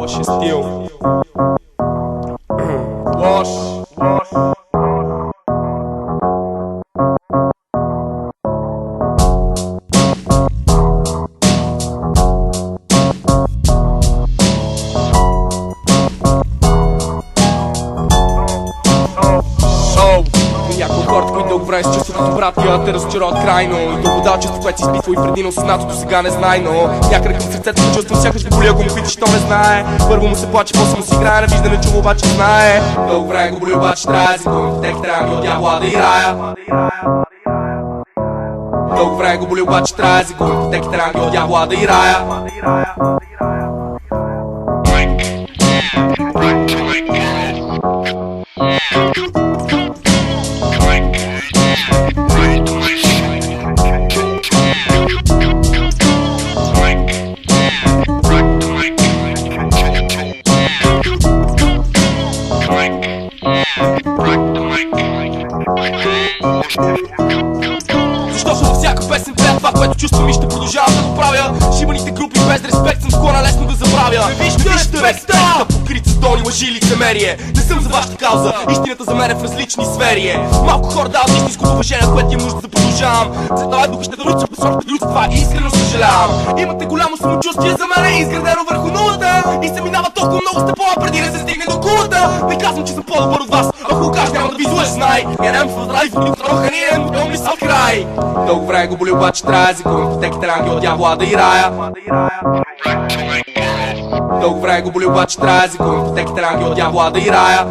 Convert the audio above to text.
вашия стил. Лош. Някои хората, които дълго време се чувстват като братия, те разочароват крайно. И то подалчество, което си изпитва и преди на 18-то, сега не знае, но някъде към сърцето се чувствам, сякаш го боли, ако му питаш, то не знае. Първо му се плаче, после му си играе, не вижда, не чува, обаче знае. Дълго време го боли, обаче трае, за думите тек трябва от дявола да играя. Дълго време го боли, обаче трае, за думите тек трябва от дявола да играя. Защото във всяка песен пея това, което чувствам и ще продължавам да го правя. Шибаните групи без респект съм склонен лесно да забравя. Не вижте респекта, покрит с долни лъжи и лицемерие. Не съм за вашата кауза, истината за мен е в различни сфери. Малко хора дават истинското уважение, което имам нужда да продължавам. За това духа ще да руча посорта люд, това искрено съжалявам. Имате голямо самочувствие, за мен е изградено върху нулата. И се минава толкова много стъпала преди да се стигне до кулата. Не казвам, че съм по-добър от вас, ако кажа няма да ви излъж, знай. Генем в драйв, ни второха ние, но дом ли са край. Дълго време го боли, обаче трае, за губим теките ранги от дявола да играя. Дълго време го боли, обаче трае, за губим теките ранги от дявола да играя.